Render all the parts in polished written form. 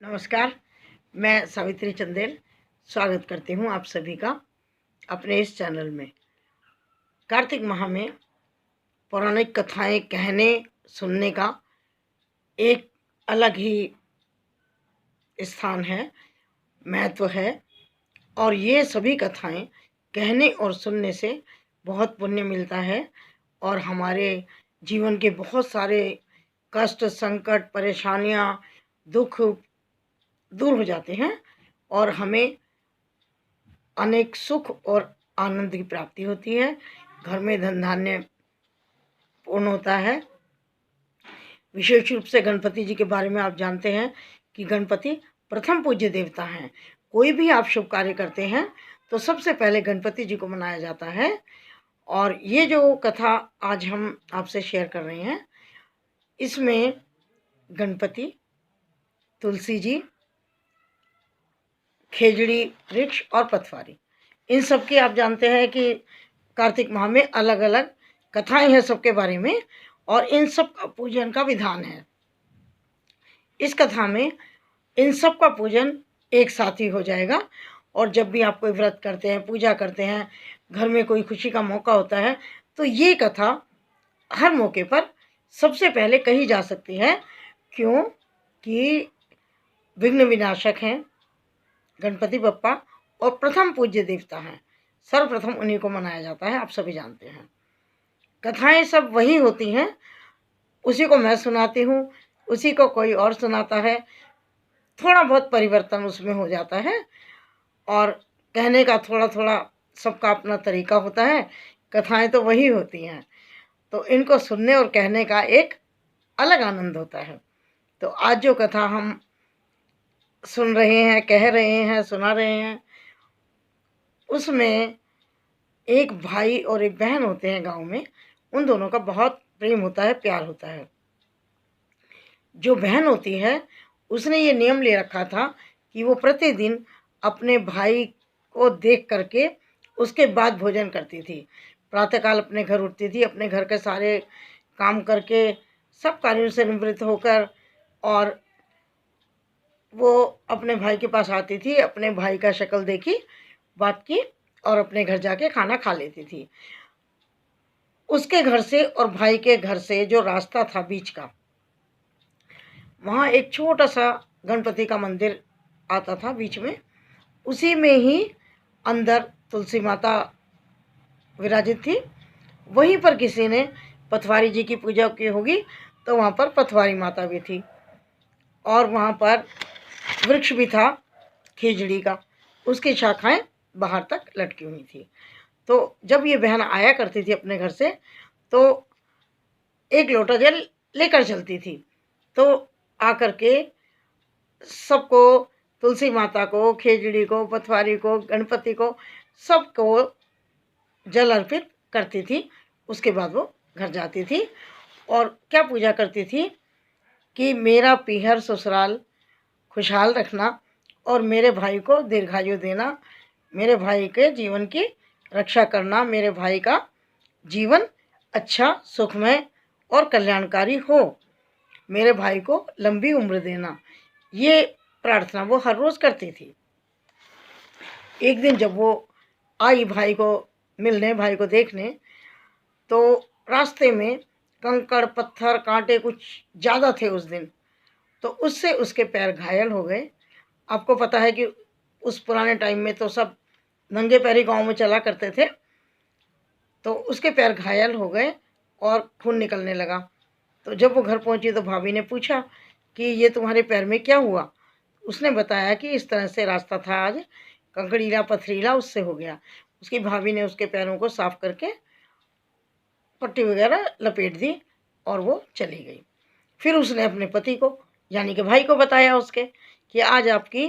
नमस्कार। मैं सावित्री चंदेल स्वागत करती हूँ आप सभी का अपने इस चैनल में। कार्तिक माह में पौराणिक कथाएं कहने सुनने का एक अलग ही स्थान है, महत्व है। और ये सभी कथाएं कहने और सुनने से बहुत पुण्य मिलता है और हमारे जीवन के बहुत सारे कष्ट, संकट, परेशानियाँ, दुख दूर हो जाते हैं और हमें अनेक सुख और आनंद की प्राप्ति होती है। घर में धन धान्य पूर्ण होता है। विशेष रूप से गणपति जी के बारे में आप जानते हैं कि गणपति प्रथम पूज्य देवता हैं। कोई भी आप शुभ कार्य करते हैं तो सबसे पहले गणपति जी को मनाया जाता है। और ये जो कथा आज हम आपसे शेयर कर रहे हैं, इसमें गणपति, तुलसी जी, खेजड़ी वृक्ष और पथवारी, इन सब की आप जानते हैं कि कार्तिक माह में अलग अलग कथाएं हैं सबके बारे में और इन सब का पूजन का विधान है। इस कथा में इन सब का पूजन एक साथ ही हो जाएगा। और जब भी आप कोई व्रत करते हैं, पूजा करते हैं, घर में कोई खुशी का मौका होता है, तो ये कथा हर मौके पर सबसे पहले कही जा सकती है। क्यों कि विघ्न विनाशक हैं गणपति बप्पा और प्रथम पूज्य देवता हैं। सर्वप्रथम उन्हीं को मनाया जाता है, आप सभी जानते हैं। कथाएं सब वही होती हैं, उसी को मैं सुनाती हूँ, उसी को कोई और सुनाता है, थोड़ा बहुत परिवर्तन उसमें हो जाता है और कहने का थोड़ा थोड़ा सबका अपना तरीका होता है। कथाएं तो वही होती हैं, तो इनको सुनने और कहने का एक अलग आनंद होता है। तो आज जो कथा हम सुन रहे हैं, कह रहे हैं, सुना रहे हैं, उसमें एक भाई और एक बहन होते हैं गांव में। उन दोनों का बहुत प्रेम होता है, प्यार होता है। जो बहन होती है उसने ये नियम ले रखा था कि वो प्रतिदिन अपने भाई को देख करके उसके बाद भोजन करती थी। प्रातःकाल अपने घर उठती थी, अपने घर के सारे काम करके, सब कार्यों से निवृत्त होकर, और वो अपने भाई के पास आती थी, अपने भाई का शक्ल देखी, बात की और अपने घर जाके खाना खा लेती थी। उसके घर से और भाई के घर से जो रास्ता था बीच का, वहाँ एक छोटा सा गणपति का मंदिर आता था बीच में। उसी में ही अंदर तुलसी माता विराजित थी। वहीं पर किसी ने पथवारी जी की पूजा की होगी, तो वहाँ पर पथवारी माता भी थी और वहाँ पर वृक्ष भी था खेजड़ी का, उसकी शाखाएं बाहर तक लटकी हुई थी। तो जब ये बहन आया करती थी अपने घर से, तो एक लोटा जल लेकर चलती थी। तो आकर के सबको, तुलसी माता को, खेजड़ी को, पथवारी को, गणपति को, सबको जल अर्पित करती थी। उसके बाद वो घर जाती थी और क्या पूजा करती थी कि मेरा पीहर ससुराल खुशहाल रखना और मेरे भाई को दीर्घायु देना, मेरे भाई के जीवन की रक्षा करना, मेरे भाई का जीवन अच्छा, सुखमय और कल्याणकारी हो, मेरे भाई को लंबी उम्र देना, ये प्रार्थना वो हर रोज़ करती थी। एक दिन जब वो आई भाई को मिलने, भाई को देखने, तो रास्ते में कंकड़, पत्थर, कांटे कुछ ज़्यादा थे उस दिन, तो उससे उसके पैर घायल हो गए। आपको पता है कि उस पुराने टाइम में तो सब नंगे पैरी गांव में चला करते थे। तो उसके पैर घायल हो गए और खून निकलने लगा। तो जब वो घर पहुंची तो भाभी ने पूछा कि ये तुम्हारे पैर में क्या हुआ। उसने बताया कि इस तरह से रास्ता था आज, कंकड़ीला पथरीला, उससे हो गया। उसकी भाभी ने उसके पैरों को साफ करके पट्टी वगैरह लपेट दी और वो चली गई। फिर उसने अपने पति को, यानी कि भाई को, बताया उसके कि आज आपकी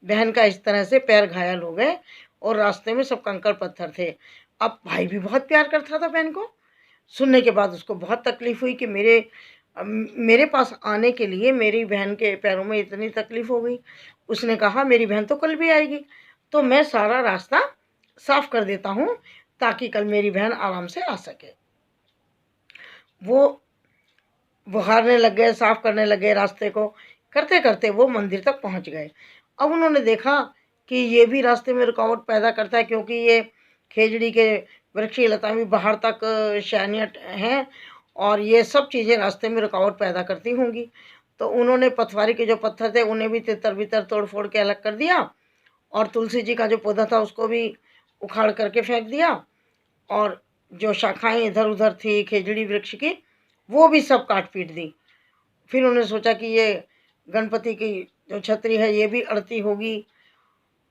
बहन का इस तरह से पैर घायल हो गए और रास्ते में सब कंकड़ पत्थर थे। अब भाई भी बहुत प्यार करता था बहन को। सुनने के बाद उसको बहुत तकलीफ़ हुई कि मेरे पास आने के लिए मेरी बहन के पैरों में इतनी तकलीफ़ हो गई। उसने कहा मेरी बहन तो कल भी आएगी, तो मैं सारा रास्ता साफ कर देता हूँ ताकि कल मेरी बहन आराम से आ सके। वो बुहारने लग गए, साफ करने लगे रास्ते को करते करते वो मंदिर तक पहुंच गए। अब उन्होंने देखा कि ये भी रास्ते में रुकावट पैदा करता है, क्योंकि ये खेजड़ी के वृक्ष की लता भी बाहर तक शानियत हैं और ये सब चीज़ें रास्ते में रुकावट पैदा करती होंगी। तो उन्होंने पथवारी के जो पत्थर थे उन्हें भी तितर बितर तोड़ फोड़ के अलग कर दिया, और तुलसी जी का जो पौधा था उसको भी उखाड़ करके फेंक दिया, और जो शाखाएं इधर उधर थी खेजड़ी वृक्ष की वो भी सब काट पीट दी। फिर उन्होंने सोचा कि ये गणपति की जो छतरी है ये भी अड़ती होगी,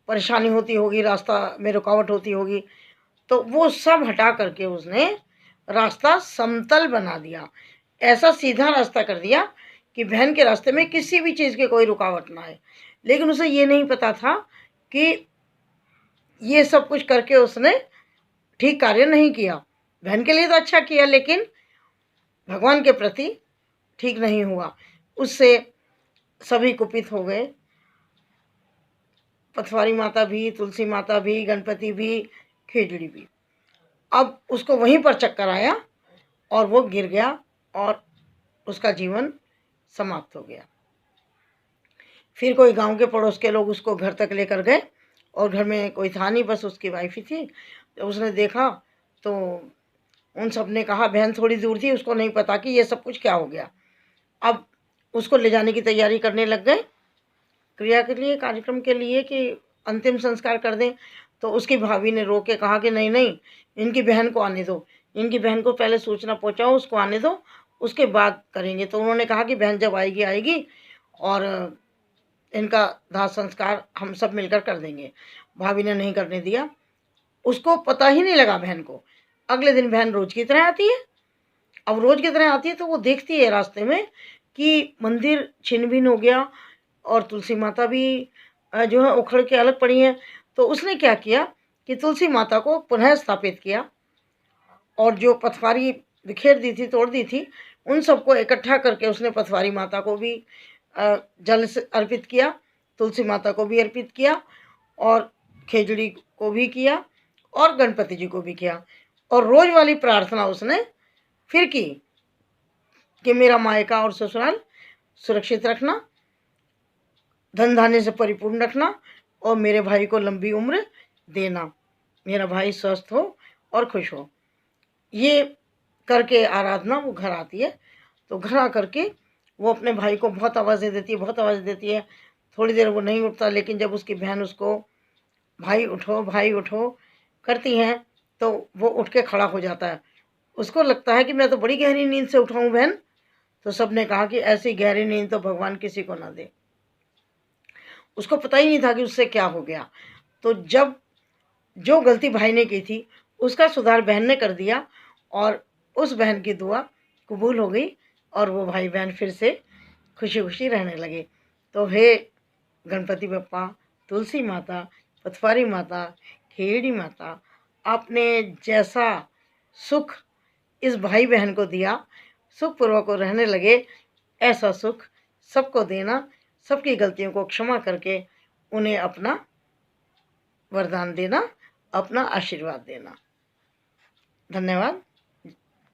परेशानी होती होगी, रास्ता में रुकावट होती होगी। तो वो सब हटा करके उसने रास्ता समतल बना दिया, ऐसा सीधा रास्ता कर दिया कि बहन के रास्ते में किसी भी चीज़ की कोई रुकावट ना आए। लेकिन उसे ये नहीं पता था कि ये सब कुछ करके उसने ठीक कार्य नहीं किया। बहन के लिए तो अच्छा किया, लेकिन भगवान के प्रति ठीक नहीं हुआ। उससे सभी कुपित हो गए, पथवारी माता भी, तुलसी माता भी, गणपति भी, खेजड़ी भी। अब उसको वहीं पर चक्कर आया और वो गिर गया और उसका जीवन समाप्त हो गया। फिर कोई गांव के पड़ोस के लोग उसको घर तक लेकर गए, और घर में कोई था नहीं, बस उसकी वाइफ ही थी। तो उसने देखा तो उन सब ने कहा, बहन थोड़ी दूर थी, उसको नहीं पता कि ये सब कुछ क्या हो गया। अब उसको ले जाने की तैयारी करने लग गए क्रिया के लिए, कार्यक्रम के लिए, कि अंतिम संस्कार कर दें। तो उसकी भाभी ने रोक के कहा कि नहीं नहीं, इनकी बहन को आने दो, इनकी बहन को पहले सूचना पहुंचाओ, उसको आने दो, उसके बाद करेंगे। तो उन्होंने कहा कि बहन जब आएगी आएगी और इनका दाह संस्कार हम सब मिलकर कर देंगे। भाभी ने नहीं करने दिया, उसको पता ही नहीं लगा बहन को। अगले दिन बहन रोज की तरह आती है। अब रोज की तरह आती है तो वो देखती है रास्ते में कि मंदिर छिन्न भिन्न हो गया और तुलसी माता भी जो है उखड़ के अलग पड़ी हैं। तो उसने क्या किया कि तुलसी माता को पुनः स्थापित किया, और जो पथवारी बिखेर दी थी, तोड़ दी थी, उन सबको इकट्ठा करके उसने पथवारी माता को भी जल से अर्पित किया, तुलसी माता को भी अर्पित किया, और खेजड़ी को भी किया, और गणपति जी को भी किया। और रोज वाली प्रार्थना उसने फिर की कि मेरा मायका और ससुराल सुरक्षित रखना, धन धान्य से परिपूर्ण रखना, और मेरे भाई को लंबी उम्र देना, मेरा भाई स्वस्थ हो और खुश हो। ये करके आराधना वो घर आती है। तो घर आकर के वो अपने भाई को बहुत आवाज़ें देती है, बहुत आवाज़ें देती है। थोड़ी देर वो नहीं उठता, लेकिन जब उसकी बहन उसको भाई उठो करती हैं तो वो उठ के खड़ा हो जाता है। उसको लगता है कि मैं तो बड़ी गहरी नींद से उठा हूँ बहन। तो सबने कहा कि ऐसी गहरी नींद तो भगवान किसी को ना दे। उसको पता ही नहीं था कि उससे क्या हो गया। तो जब जो गलती भाई ने की थी उसका सुधार बहन ने कर दिया, और उस बहन की दुआ कबूल हो गई, और वो भाई बहन फिर से खुशी खुशी रहने लगे। तो हे गणपति बप्पा, तुलसी माता, पथवारी माता, खेड़ी माता, आपने जैसा सुख इस भाई बहन को दिया, सुखपूर्वक रहने लगे, ऐसा सुख सबको देना, सबकी गलतियों को क्षमा करके उन्हें अपना वरदान देना, अपना आशीर्वाद देना। धन्यवाद।